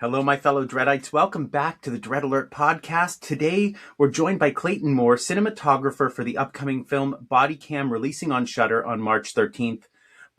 Hello, my fellow Dreadites. Welcome back to the Dread Alert podcast. Today, we're joined by Clayton Moore, cinematographer for the upcoming film Bodycam, releasing on Shudder on March 13th.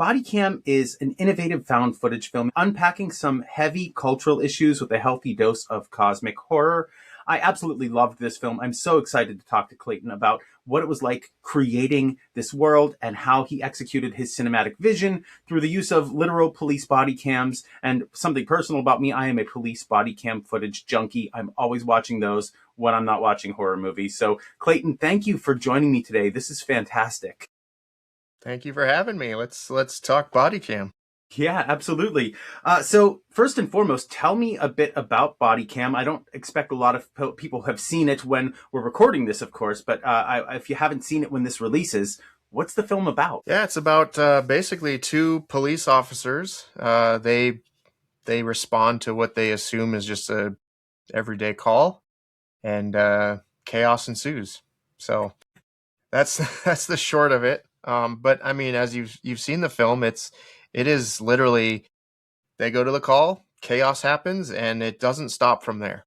Bodycam is an innovative found footage film unpacking some heavy cultural issues with a healthy dose of cosmic horror. I absolutely loved this film. I'm so excited to talk to Clayton about what it was like creating this world and how he executed his cinematic vision through the use of literal police body cams. And something personal about me, I am a police body cam footage junkie. I'm always watching those when I'm not watching horror movies. So, Clayton, thank you for joining me today. This is fantastic. Thank you for having me. Let's talk Bodycam. Yeah, absolutely. So first and foremost, tell me a bit about Bodycam. I don't expect a lot of people have seen it when we're recording this, of course, but if you haven't seen it when this releases, what's the film about? Yeah, it's about basically two police officers. They respond to what they assume is just a everyday call, and chaos ensues. So that's that's the short of it. But I mean, as you've seen the film, it is literally they go to the call, chaos happens, and it doesn't stop from there.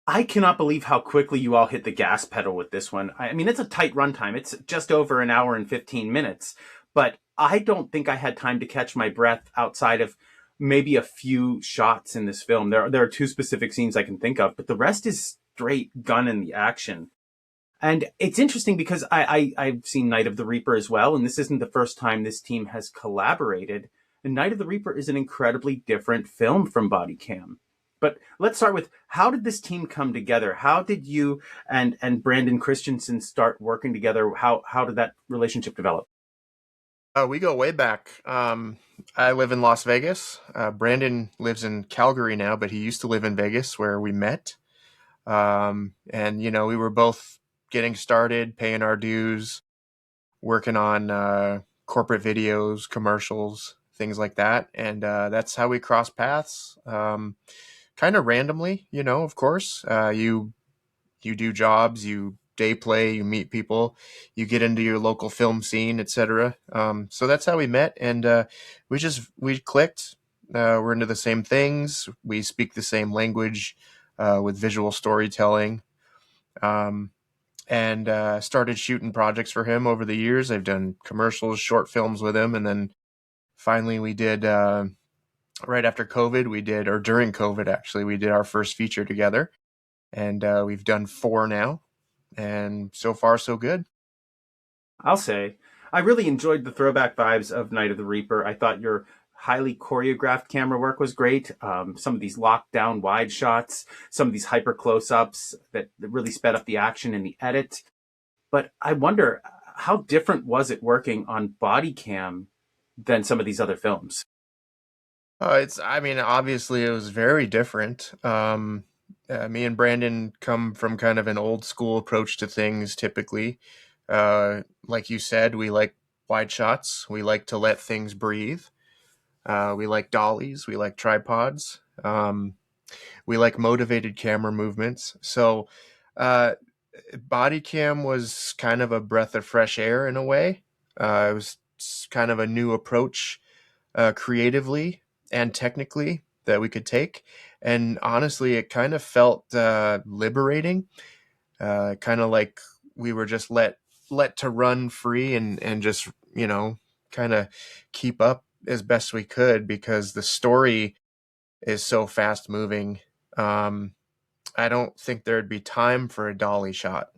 I cannot believe how quickly you all hit the gas pedal with this one. I mean, it's a tight runtime. It's just over an hour and 15 minutes, but I don't think I had time to catch my breath outside of maybe a few shots in this film. There are two specific scenes I can think of, but the rest is straight gun in the action. And it's interesting because I've seen Night of the Reaper as well, and this isn't the first time this team has collaborated. And Night of the Reaper is an incredibly different film from Bodycam. But let's start with, how did this team come together? How did you and Brandon Christensen start working together? How did that relationship develop? We go way back. I live in Las Vegas. Brandon lives in Calgary now, but he used to live in Vegas where we met. And we were both getting started, paying our dues, working on corporate videos, commercials, things like that. And that's how we crossed paths. Kind of randomly, of course. You do jobs, you day play, you meet people, you get into your local film scene, etc. So that's how we met, and we clicked. We're into the same things. We speak the same language with visual storytelling, um, and started shooting projects for him over the years. I've done commercials, short films with him, and then finally we did. Right after COVID, or during COVID, actually, we did our first feature together, and we've done four now, and so far so good. I'll say, I really enjoyed the throwback vibes of Night of the Reaper. I thought your highly choreographed camera work was great. Some of these lockdown wide shots, some of these hyper close ups that really sped up the action in the edit. But I wonder, how different was it working on body cam than some of these other films? I mean, obviously it was very different. Me and Brandon come from kind of an old school approach to things typically. Like you said, we like wide shots. We like to let things breathe. We like dollies. We like tripods. We like motivated camera movements. So, uh, body cam was kind of a breath of fresh air in a way. It was kind of a new approach creatively and technically that we could take. And honestly, it kind of felt liberating, kind of like we were just let to run free and just kind of keep up as best we could because the story is so fast moving. Um, I don't think there'd be time for a dolly shot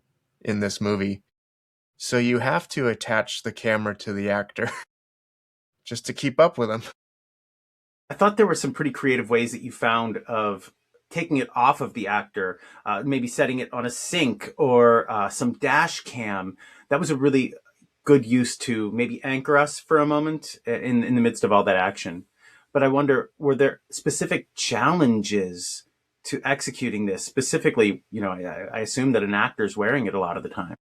in this movie. So you have to attach the camera to the actor just to keep up with him. I thought there were some pretty creative ways that you found of taking it off of the actor, maybe setting it on a sync or some dash cam. That was a really good use to maybe anchor us for a moment in the midst of all that action. But I wonder, were there specific challenges to executing this? Specifically, I assume that an actor's wearing it a lot of the time.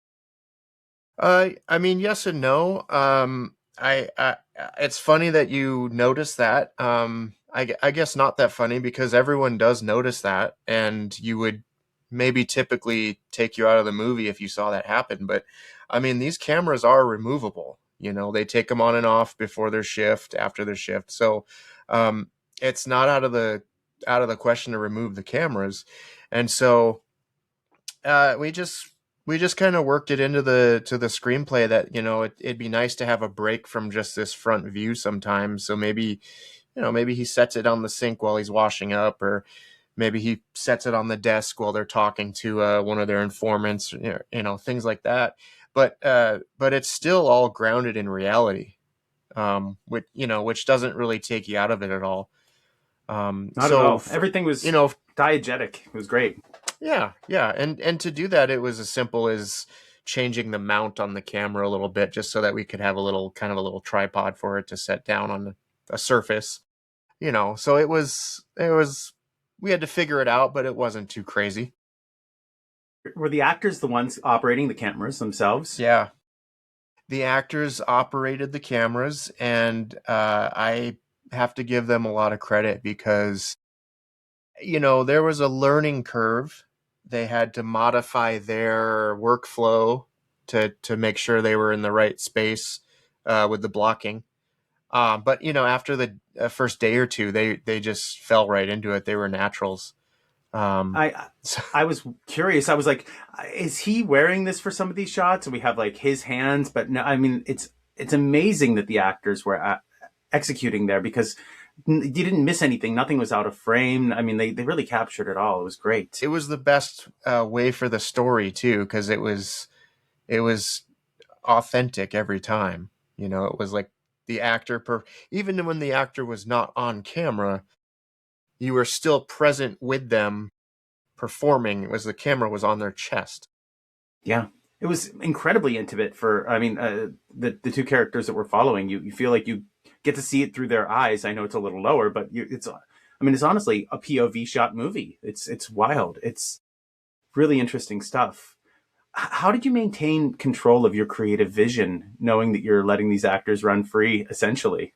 I mean, yes and no. I it's funny that you notice that. I guess not that funny because everyone does notice that, and you would maybe typically take you out of the movie if you saw that happen. But I mean, these cameras are removable. They take them on and off before their shift, after their shift. So, it's not out of out of the question to remove the cameras. And so we just kind of worked it into the screenplay that, it'd be nice to have a break from just this front view sometimes. So maybe, maybe he sets it on the sink while he's washing up, or maybe he sets it on the desk while they're talking to one of their informants, things like that. But it's still all grounded in reality, which doesn't really take you out of it at all. Not at So all. for, Everything you was know, diegetic. It was great. yeah, and to do that, it was as simple as changing the mount on the camera a little bit, just so that we could have a little tripod for it to set down on a surface. So it was we had to figure it out, but it wasn't too crazy. Were the actors the ones operating the cameras themselves? Yeah, the actors operated the cameras, and I have to give them a lot of credit because there was a learning curve. They had to modify their workflow to make sure they were in the right space with the blocking. But after the first day or two, they just fell right into it. They were naturals. Um, I so I was curious. I was like, is he wearing this for some of these shots? And we have like his hands, but no. I mean, it's amazing that the actors were executing there because you didn't miss anything. Nothing was out of frame. I mean, they really captured it all. It was great. it was the best way for the story too, because it was authentic every time. It was like the actor, even when the actor was not on camera, you were still present with them performing. It was the camera was on their chest. Yeah, it was incredibly intimate. For I mean, the two characters that we're following, you feel like you get to see it through their eyes. I know it's a little lower, but it's. I mean, it's honestly a POV shot movie. It's wild. It's really interesting stuff. How did you maintain control of your creative vision, knowing that you're letting these actors run free, essentially?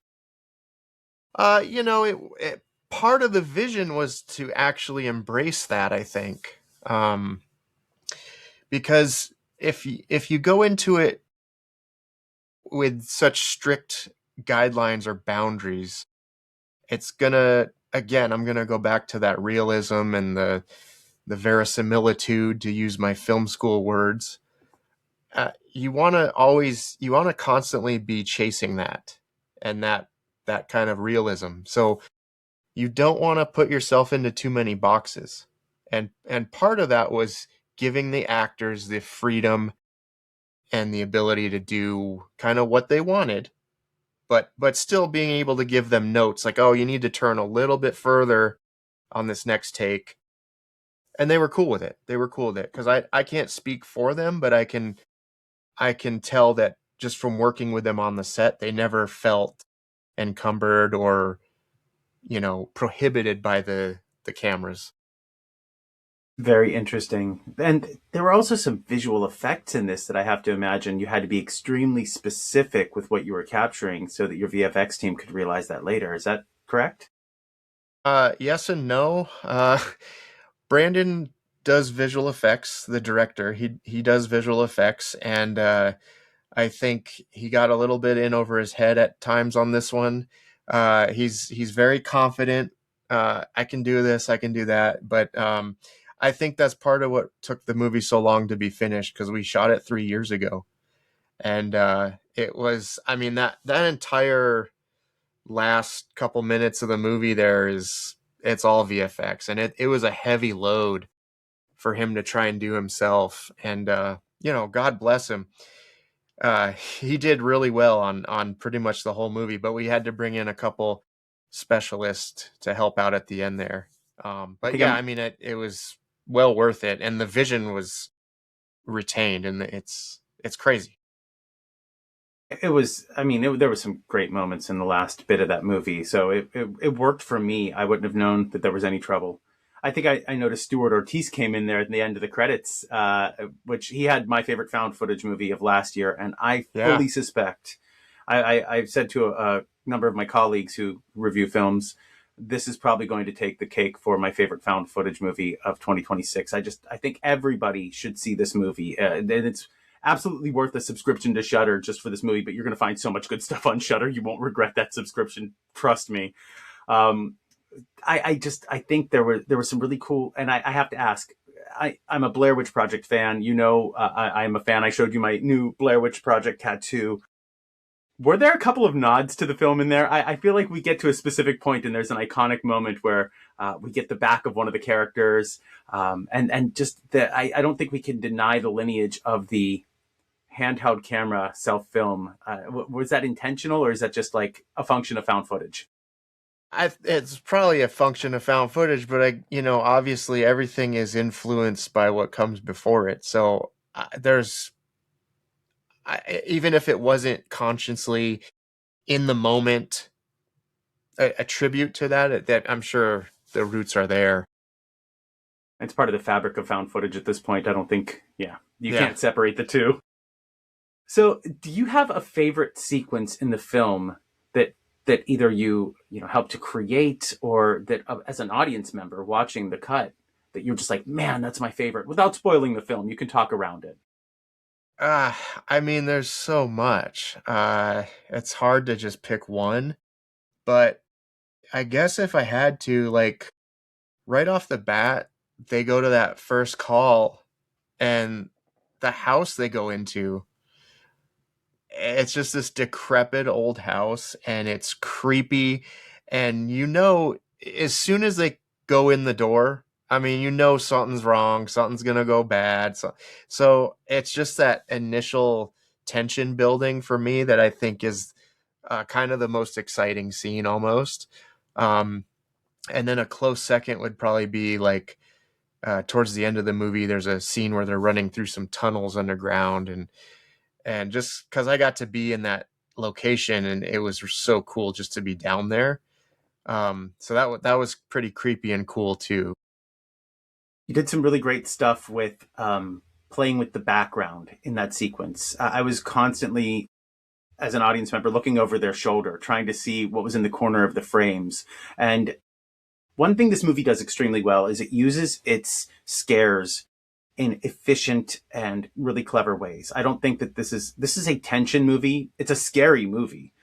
It part of the vision was to actually embrace that, I think. Because if you go into it with such strict guidelines or boundaries, it's gonna again, I'm gonna go back to that realism and the verisimilitude, to use my film school words. You want to constantly be chasing that, and that kind of realism. So you don't want to put yourself into too many boxes. And part of that was giving the actors the freedom and the ability to do kind of what they wanted, but still being able to give them notes like, oh, you need to turn a little bit further on this next take. And they were cool with it. They were cool with it because I can't speak for them, but I can tell that just from working with them on the set, they never felt encumbered or prohibited by the cameras. Very interesting. And there were also some visual effects in this that I have to imagine you had to be extremely specific with what you were capturing so that your VFX team could realize that later. Is that correct? Yes and no. Brandon does visual effects. The director, he does visual effects, and I think he got a little bit in over his head at times on this one. He's very confident. I can do this. I can do that. But I think that's part of what took the movie so long to be finished, because we shot it 3 years ago, and it was. I mean, that entire last couple minutes of the movie there it's all VFX, and it was a heavy load for him to try and do himself. And God bless him. He did really well on pretty much the whole movie, but we had to bring in a couple specialists to help out at the end there. I But think yeah, I I'm mean, it was well worth it, and the vision was retained, and it's crazy. it was I mean there were some great moments in the last bit of that movie, so it worked for me. I wouldn't have known that there was any trouble. I think I noticed Stuart Ortiz came in there at the end of the credits, which he had my favorite found footage movie of last year, and I Yeah. fully suspect I've said to a number of my colleagues who review films, this is probably going to take the cake for my favorite found footage movie of 2026. I think everybody should see this movie, and it's absolutely worth a subscription to Shudder just for this movie. But you're going to find so much good stuff on Shudder, you won't regret that subscription. Trust me. Um, I think there was some really cool, and I have to ask. I'm a Blair Witch Project fan. I'm a fan. I showed you my new Blair Witch Project tattoo. Were there a couple of nods to the film in there? I feel like we get to a specific point and there's an iconic moment where we get the back of one of the characters, and just that I don't think we can deny the lineage of the handheld camera self film. Was that intentional or is that just like a function of found footage? It's probably a function of found footage, but obviously everything is influenced by what comes before it. So even if it wasn't consciously in the moment a tribute to that I'm sure the roots are there. It's part of the fabric of found footage at this point. I don't think, yeah, you Yeah. can't separate the two. So, do you have a favorite sequence in the film that either you helped to create, or that as an audience member watching the cut, that you're just like, man, that's my favorite? Without spoiling the film, you can talk around it. Uh, I mean, there's so much. It's hard to just pick one, but I guess if I had to, like, right off the bat, they go to that first call and the house they go into, it's just this decrepit old house and it's creepy. And as soon as they go in the door, I mean, something's wrong, something's gonna go bad. So it's just that initial tension building for me that I think is kind of the most exciting scene almost. Um, and then a close second would probably be like towards the end of the movie. There's a scene where they're running through some tunnels underground, and just because I got to be in that location and it was so cool just to be down there. So that was pretty creepy and cool too. You did some really great stuff with playing with the background in that sequence. I was constantly, as an audience member, looking over their shoulder, trying to see what was in the corner of the frames. And one thing this movie does extremely well is it uses its scares in efficient and really clever ways. I don't think that this is a tension movie. It's a scary movie.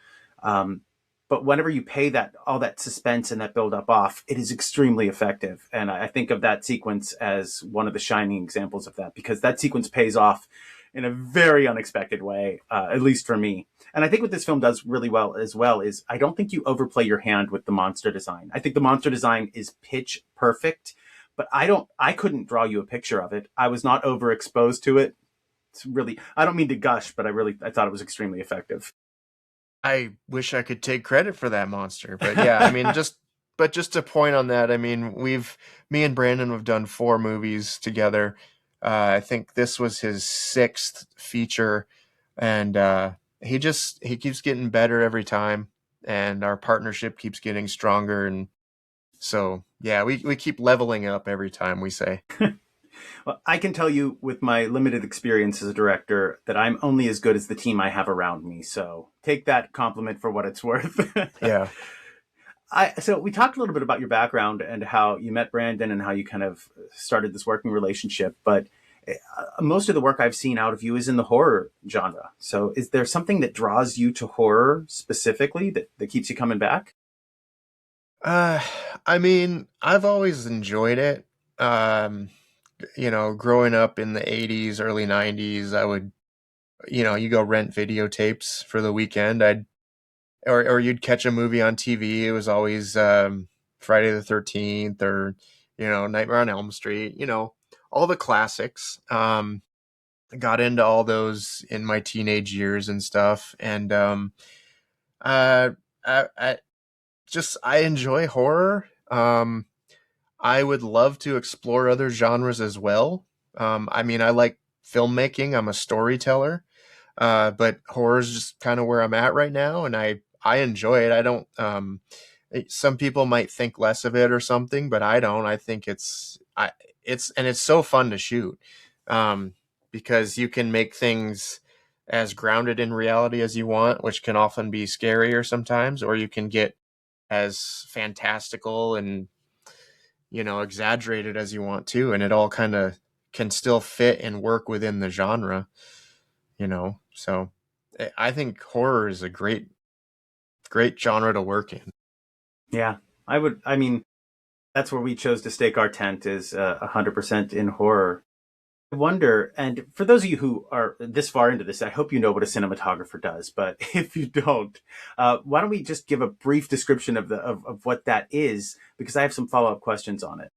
Um, but whenever you pay that all that suspense and that build up off, it is extremely effective. And I think of that sequence as one of the shining examples of that, because that sequence pays off in a very unexpected way, at least for me. And I think what this film does really well as well is I don't think you overplay your hand with the monster design. I think the monster design is pitch perfect, but I couldn't draw you a picture of it. I was not overexposed to it. It's really, I don't mean to gush, but I thought it was extremely effective. I wish I could take credit for that monster, but yeah, I mean, just to point on that, I mean, me and Brandon have done 4 movies together. I think this was his 6th feature, and he keeps getting better every time, and our partnership keeps getting stronger, and so yeah, we keep leveling up every time we say. Well, I can tell you with my limited experience as a director that I'm only as good as the team I have around me. So take that compliment for what it's worth. Yeah. So we talked a little bit about your background and how you met Brandon and how you kind of started this working relationship, but most of the work I've seen out of you is in the horror genre. So is there something that draws you to horror specifically that keeps you coming back? Uh, I mean, I've always enjoyed it. Um, growing up in the 80s, early 90s, I would, you go rent videotapes for the weekend. Or you'd catch a movie on TV. It was always Friday the 13th or, Nightmare on Elm Street, all the classics. I got into all those in my teenage years and stuff. And uh, I I enjoy horror. I would love to explore other genres as well. I mean, I like filmmaking. I'm a storyteller, but horror is just kind of where I'm at right now, and I enjoy it. I don't. Some people might think less of it or something, but I don't. I think it's so fun to shoot, um, because you can make things as grounded in reality as you want, which can often be scarier sometimes, or you can get as fantastical and exaggerated as you want to, and it all kind of can still fit and work within the genre. So I think horror is a great genre to work in. Yeah. I mean, that's where we chose to stake our tent is 100% in horror. I wonder, and for those of you who are this far into this, I hope you know what a cinematographer does. But if you don't, why don't we just give a brief description of what that is? Because I have some follow up questions on it.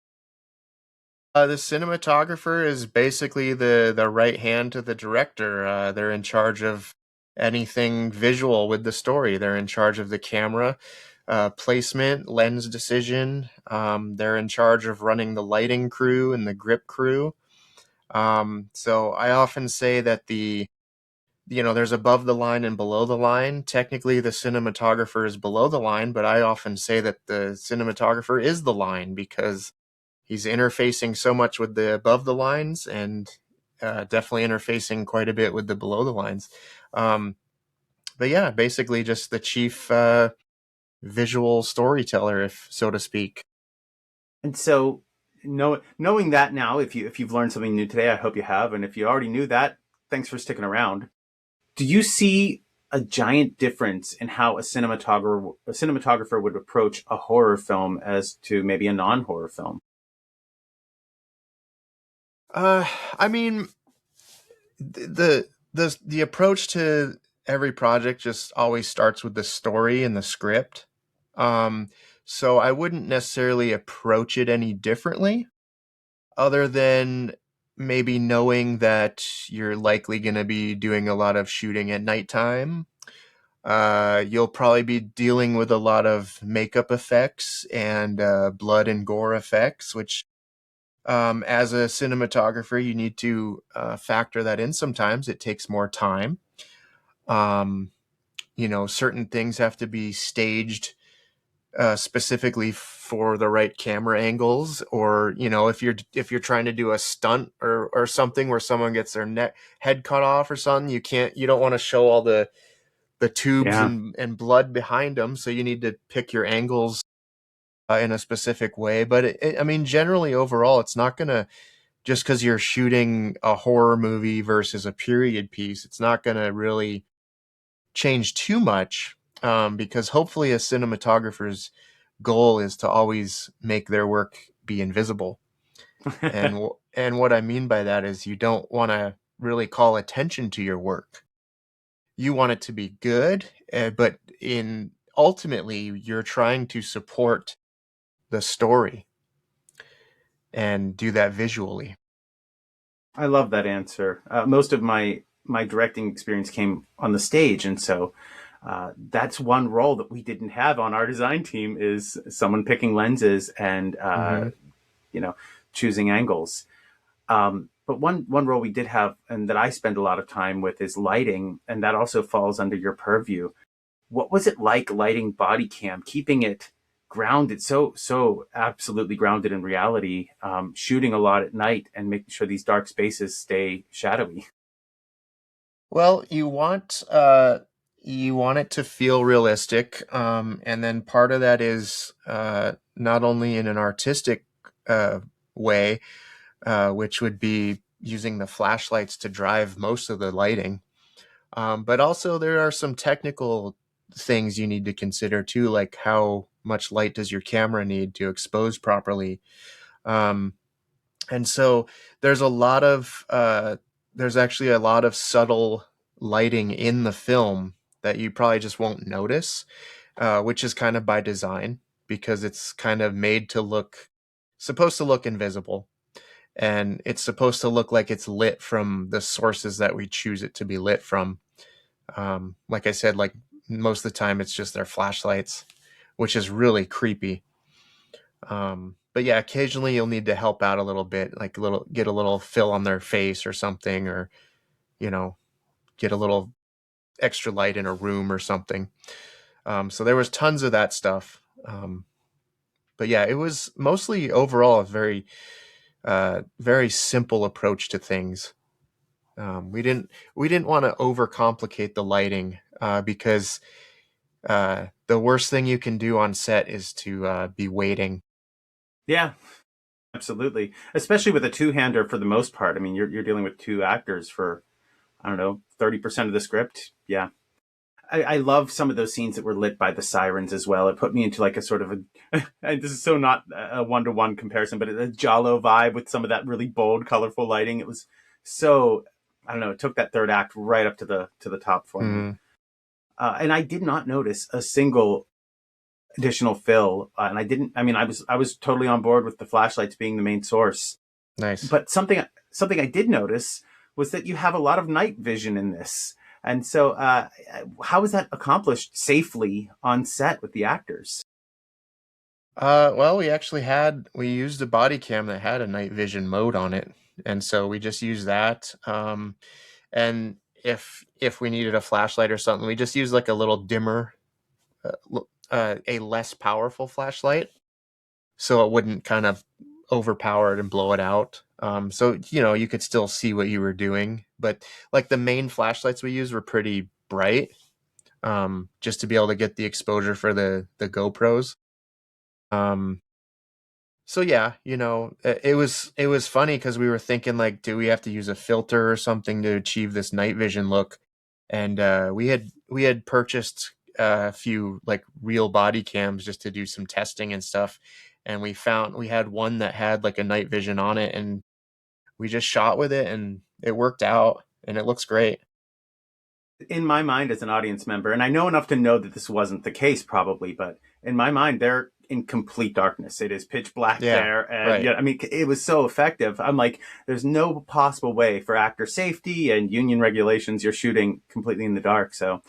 The cinematographer is basically the right hand to the director. They're in charge of anything visual with the story. They're in charge of the camera placement, lens decision. They're in charge of running the lighting crew and the grip crew. So I often say that there's above the line and below the line. Technically, the cinematographer is below the line, but I often say that the cinematographer is the line because he's interfacing so much with the above the lines and definitely interfacing quite a bit with the below the lines. Um, but yeah, basically just the chief visual storyteller, if so to speak. And so, knowing that now, if you've learned something new today, I hope you have. And if you already knew that, thanks for sticking around. Do you see a giant difference in how a cinematographer would approach a horror film as to maybe a non-horror film? Uh, I mean, the approach to every project just always starts with the story and the script. Um, so I wouldn't necessarily approach it any differently, other than maybe knowing that you're likely going to be doing a lot of shooting at nighttime. You'll probably be dealing with a lot of makeup effects and blood and gore effects, which as a cinematographer, you need to factor that in sometimes. It takes more time. Um, certain things have to be staged specifically for the right camera angles, or if you're trying to do a stunt or something where someone gets their neck head cut off or something, you don't want to show all the tubes Yeah. and blood behind them, so you need to pick your angles in a specific way. But I mean, generally overall, it's not gonna, just because you're shooting a horror movie versus a period piece, it's not gonna really change too much, because hopefully a cinematographer's goal is to always make their work be invisible. And what I mean by that is you don't want to really call attention to your work. You want it to be good, but in ultimately you're trying to support the story and do that visually. I love that answer. Most of my directing experience came on the stage, and so that's one role that we didn't have on our design team is someone picking lenses and Hmm. you know choosing angles. But one role we did have, and that I spend a lot of time with, is lighting, and that also falls under your purview. What was it like lighting body cam, keeping it grounded, so absolutely grounded in reality, shooting a lot at night and making sure these dark spaces stay shadowy? Well, you want it to feel realistic, and then part of that is not only in an artistic way, which would be using the flashlights to drive most of the lighting, but also there are some technical things you need to consider too, like how much light does your camera need to expose properly. Um, and so there's a lot of there's actually a lot of subtle lighting in the film that you probably just won't notice, which is kind of by design, because it's kind of made to look, supposed to look invisible, and it's supposed to look like it's lit from the sources that we choose it to be lit from. Like I said, like most of the time it's just their flashlights, which is really creepy. But yeah, occasionally you'll need to help out a little bit, like get a little fill on their face or something, or you know, get a little extra light in a room or something. So there was tons of that stuff. But yeah, it was mostly overall a very simple approach to things. We didn't want to overcomplicate the lighting, because the worst thing you can do on set is to be waiting. Yeah, absolutely. Especially with a two-hander for the most part. I mean, you're dealing with two actors for I don't know 30% of the script. Yeah. I love some of those scenes that were lit by the sirens as well. It put me into like a sort of a, and this is so not a one-to-one comparison, but a Giallo vibe with some of that really bold, colorful lighting. It was so, I don't know, it took that third act right up to the top for me. Mm, And I did not notice a single additional fill. And I was totally on board with the flashlights being the main source. nice. But something I did notice was that you have a lot of night vision in this. And so, how was that accomplished safely on set with the actors? Well, we used a body cam that had a night vision mode on it, and so we just used that. And if we needed a flashlight or something, we just used like a little dimmer, a less powerful flashlight, so it wouldn't kind of overpower it and blow it out. So you could still see what you were doing, but like the main flashlights we used were pretty bright, just to be able to get the exposure for the GoPros. Um, so yeah, it was funny because we were thinking like, do we have to use a filter or something to achieve this night vision look? And we had purchased a few like real body cams just to do some testing and stuff, and we found we had one that had like a night vision on it, and we just shot with it, and it worked out, and it looks great. In my mind, as an audience member, and I know enough to know that this wasn't the case, probably, but in my mind, they're in complete darkness. It is pitch black Yeah, there, and right. yeah, I mean, it was so effective. I'm like, there's no possible way for actor safety and union regulations. You're shooting completely in the dark, so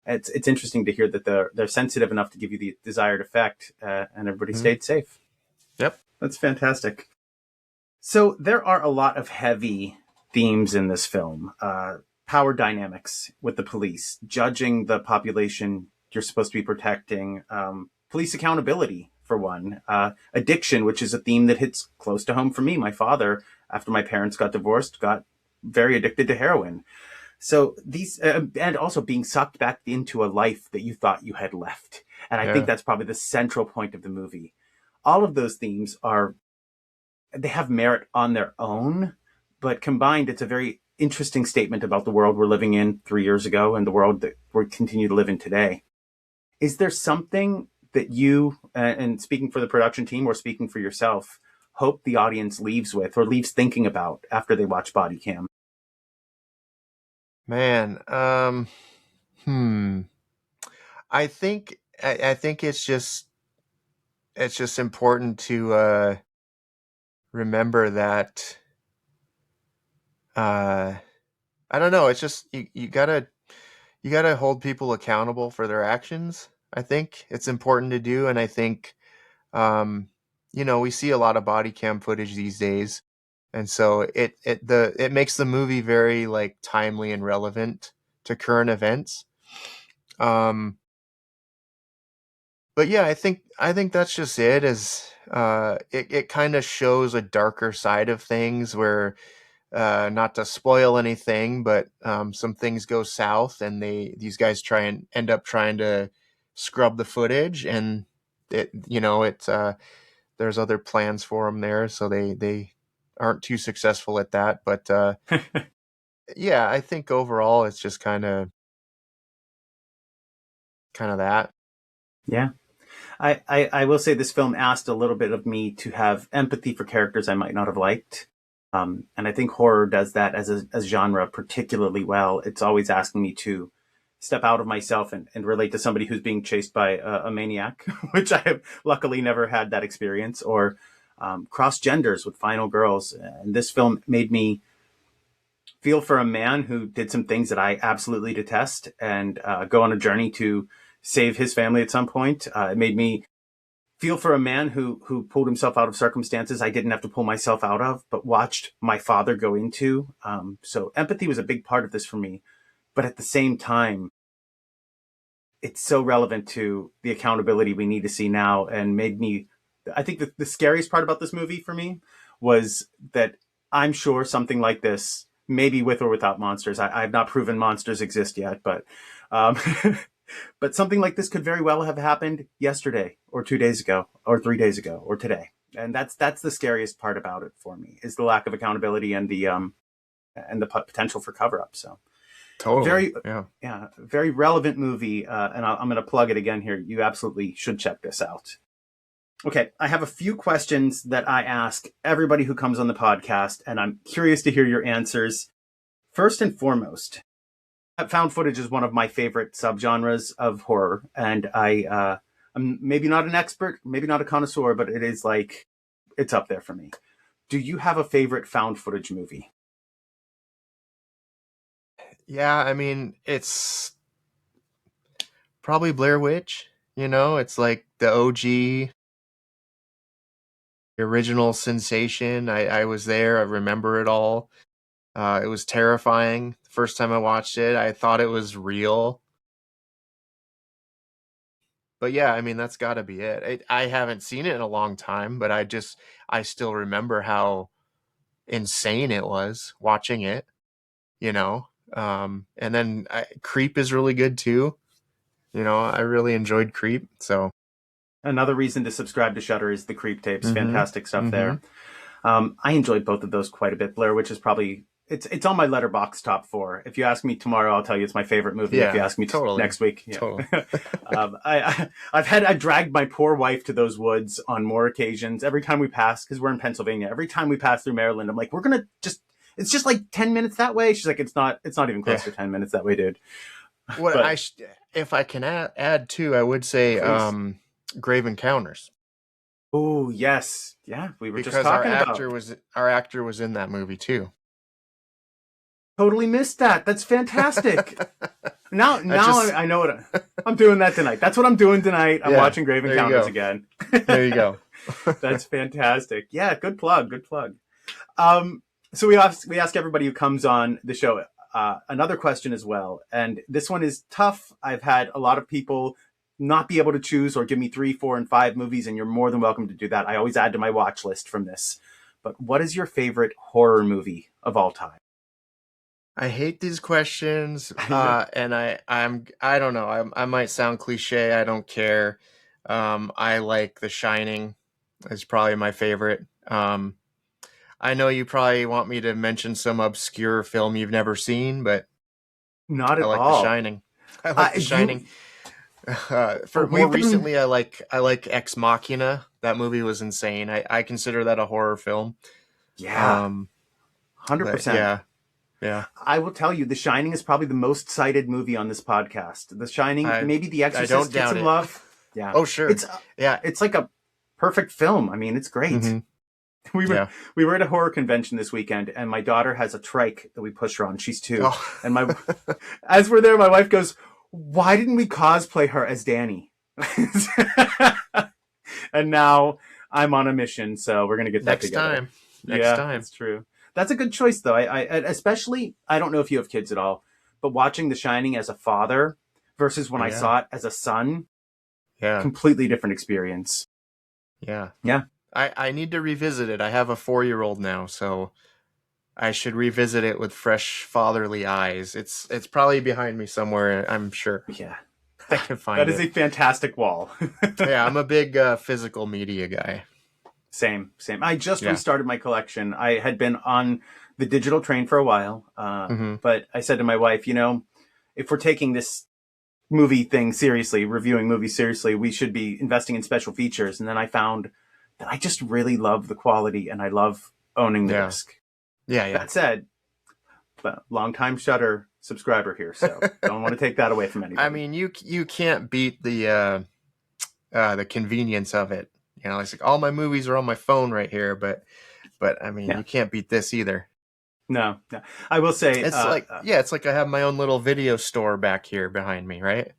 it's interesting to hear that they're sensitive enough to give you the desired effect, and everybody Mhm. stayed safe. Yep. That's fantastic. So there are a lot of heavy themes in this film. Power dynamics with the police, judging the population you're supposed to be protecting, police accountability, for one, addiction, which is a theme that hits close to home for me. My father, after my parents got divorced, got very addicted to heroin. So and also being sucked back into a life that you thought you had left. And I think Yeah. that's probably the central point of the movie. All of those themes they have merit on their own, but combined, it's a very interesting statement about the world we're living in 3 years ago and the world that we continue to live in today. Is there something that you, and speaking for the production team or speaking for yourself, hope the audience leaves with or leaves thinking about after they watch Bodycam? Man, hmm. I think it's just important to remember that uh I don't know, it's just you gotta hold people accountable for their actions. I think it's important to do, and I think um we see a lot of body cam footage these days, and so it makes the movie very like timely and relevant to current events. Um but yeah, I think that's just it. Is it kind of shows a darker side of things where, not to spoil anything, but some things go south, and these guys try and end up trying to scrub the footage, and it's there's other plans for them there, so they aren't too successful at that. But yeah, I think overall it's just kind of that. Yeah. I will say this film asked a little bit of me to have empathy for characters I might not have liked. And I think horror does that as a genre particularly well. It's always asking me to step out of myself and relate to somebody who's being chased by a maniac, which I have luckily never had that experience, or cross genders with final girls. And this film made me feel for a man who did some things that I absolutely detest and go on a journey to save his family at some point. It made me feel for a man who pulled himself out of circumstances I didn't have to pull myself out of, but watched my father go into. So empathy was a big part of this for me. But at the same time, it's so relevant to the accountability we need to see now, and made me. I think the scariest part about this movie for me was that I'm sure something like this, maybe with or without monsters, I've not proven monsters exist yet, but um, but something like this could very well have happened yesterday or 2 days ago or 3 days ago or today. And that's the scariest part about it for me, is the lack of accountability and the potential for cover up. So Totally. Very, Yeah. yeah, very relevant movie. And I'm going to plug it again here. You absolutely should check this out. Okay, I have a few questions that I ask everybody who comes on the podcast, and I'm curious to hear your answers. First and foremost, found footage is one of my favorite subgenres of horror, and I'm maybe not an expert, maybe not a connoisseur, but it is like it's up there for me. Do you have a favorite found footage movie? Yeah, I mean, it's probably Blair Witch. It's like the OG, original sensation. I was there. I remember it all. It was terrifying. The first time I watched it, I thought it was real. But yeah, I mean, that's got to be it. I haven't seen it in a long time, but I still remember how insane it was watching it, you know? And then Creep is really good too. I really enjoyed Creep. So, Another reason to subscribe to Shudder is the Creep tapes. mm-hmm, Fantastic stuff mm-hmm. there. I enjoyed both of those quite a bit. Blair Witch is probably it's on my letterbox top 4. If you ask me tomorrow, I'll tell you it's my favorite movie. If you Yeah, ask me totally. next week, yeah. Totally. I've dragged my poor wife to those woods on more occasions. Every time we pass, because we're in Pennsylvania, every time we pass through Maryland, I'm like, it's just like 10 minutes that way. She's like, it's not even close Yeah. to 10 minutes that way, dude. What But if I can add too, I would say please. Grave Encounters. Oh yes, yeah. We were just Because our talking about. actor was in that movie too. Totally missed that. That's fantastic. Now I know what I'm doing that tonight. That's what I'm doing tonight. I'm watching Grave Encounters again. There you go. That's fantastic. Yeah, good plug. Good plug. So we ask everybody who comes on the show another question as well, and this one is tough. I've had a lot of people not be able to choose or give me 3, 4, and 5 movies, and you're more than welcome to do that. I always add to my watch list from this. But what is your favorite horror movie of all time? I hate these questions, and I don't know. I might sound cliche. I don't care. I like The Shining. It's probably my favorite. I know you probably want me to mention some obscure film you've never seen, but Not I at like The all. Shining. I like The Shining. For more We've been recently, I like Ex Machina. That movie was insane. I consider that a horror film. yeah, But 100%. yeah, yeah. I will tell you, The Shining is probably the most cited movie on this podcast. The Shining, I maybe The I don't Exorcist gets doubt some it. love. Yeah, Oh sure, it's yeah. it's like a perfect film. I mean, it's great. Mm-hmm. We were Yeah. we were at a horror convention this weekend, and my daughter has a trike that we push her on. She's 2, Oh. and as we're there, my wife goes, "Why didn't we cosplay her as Danny?" And now I'm on a mission, so we're gonna get that Next together. time. Next Yeah, time. that's true. That's a good choice, though. I especially I don't know if you have kids at all, but watching The Shining as a father versus when Oh I yeah. saw it as a son, Yeah. completely different experience. Yeah. Yeah. I need to revisit it. I have a 4-year-old now, so I should revisit it with fresh fatherly eyes. It's probably behind me somewhere, I'm sure. Yeah. I can That find is it. a fantastic wall. Yeah, I'm a big physical media guy. Same. I just Yeah. restarted my collection. I had been on the digital train for a while, Mm-hmm. but I said to my wife, if we're taking this movie thing seriously, reviewing movies seriously, we should be investing in special features. And then I found that I just really love the quality and I love owning the Yeah. disc. Yeah, yeah. That said, long-time Shudder subscriber here, so don't want to take that away from anybody. I mean, you can't beat the convenience of it. It's like all my movies are on my phone right here, but I mean, yeah. you can't beat this either. No. I will say It's like I have my own little video store back here behind me, right?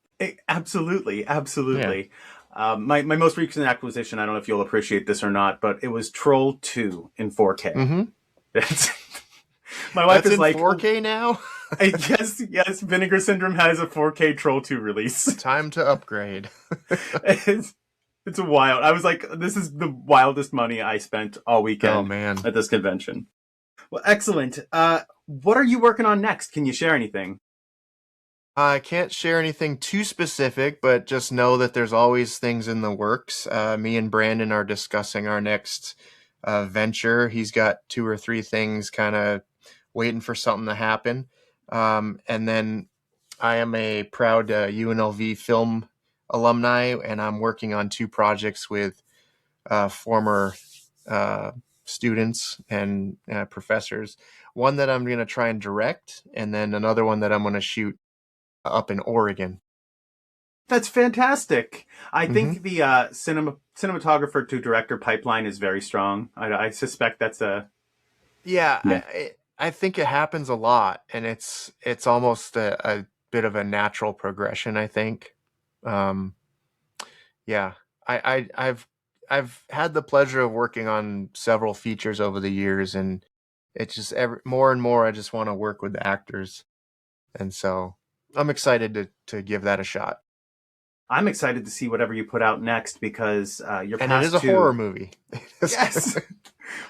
Absolutely. Yeah. My most recent acquisition, I don't know if you'll appreciate this or not, but it was Troll 2 in 4K. Mm-hmm. My wife That's is in like 4K now? yes, Vinegar Syndrome has a 4K Troll 2 release. Time to upgrade. It's wild. I was like, this is the wildest money I spent all weekend Oh man. at this convention. Well, excellent. What are you working on next? Can you share anything? I can't share anything too specific, but just know that there's always things in the works. Me and Brandon are discussing our next venture. He's got 2 or 3 things kind of waiting for something to happen. And then I am a proud UNLV film alumni, and I'm working on 2 projects with former uh, students and professors. One that I'm going to try and direct, and then another one that I'm going to shoot up in Oregon. That's fantastic. I Hmm. think the cinematographer to director pipeline is very strong. I suspect that's a Yeah, yeah. I think it happens a lot, and it's almost a bit of a natural progression, I think. Um, yeah, I've had the pleasure of working on several features over the years, and it's just more and more I just want to work with the actors, and so I'm excited to give that a shot. I'm excited to see whatever you put out next because your And it is past a horror two. movie. Yes. Of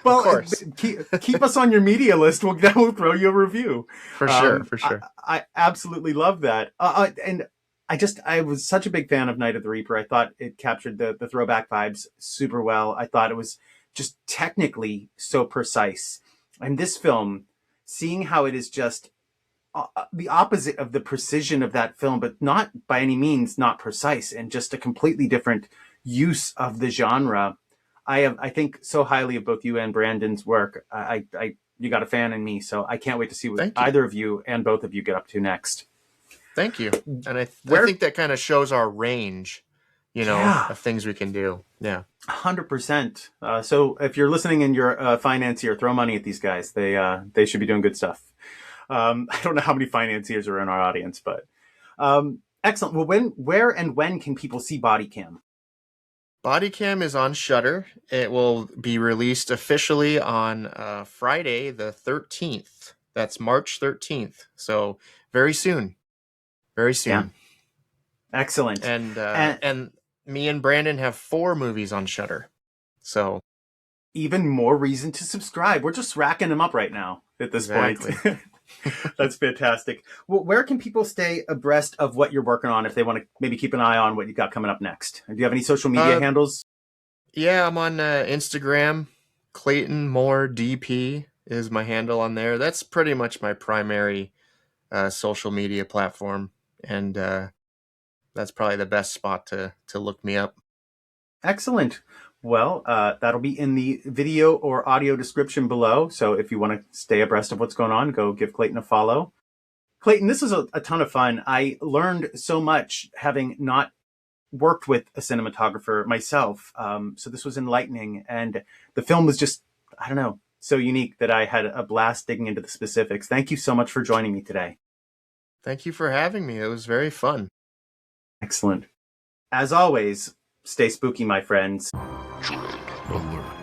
Well, course. keep us on your media list. We'll throw you a review. For sure, for sure. I absolutely love that. And I was such a big fan of Night of the Reaper. I thought it captured the throwback vibes super well. I thought it was just technically so precise. And this film, seeing how it is just the opposite of the precision of that film, but not by any means not precise, and just a completely different use of the genre. I think so highly of both you and Brandon's work. You got a fan in me, so I can't wait to see what Thank you. either of you and both of you get up to next. Thank you. And I Where, think that kind of shows our range, yeah, of things we can do. Yeah. 100%. So if you're listening and you're a financier, throw money at these guys. They should be doing good stuff. I don't know how many financiers are in our audience, but excellent. Well, where, and when can people see Bodycam? Bodycam is on Shudder. It will be released officially on Friday the 13th. That's March 13th. So very soon. Very Yeah, soon. excellent. And And me and Brandon have 4 movies on Shudder. So even more reason to subscribe. We're just racking them up right now at this point. exactly. That's fantastic. Well, where can people stay abreast of what you're working on if they want to maybe keep an eye on what you've got coming up next? Do you have any social media uh handles? yeah, I'm on Instagram. Clayton Moore DP is my handle on there. That's pretty much my primary social media platform, and that's probably the best spot to look me up. Excellent. Well, that'll be in the video or audio description below. So if you want to stay abreast of what's going on, go give Clayton a follow. Clayton, this is a ton of fun. I learned so much having not worked with a cinematographer myself. So this was enlightening. And the film was just, I don't know, so unique that I had a blast digging into the specifics. Thank you so much for joining me today. Thank you for having me. It was very fun. Excellent. As always, stay spooky, my friends. Dread Alert.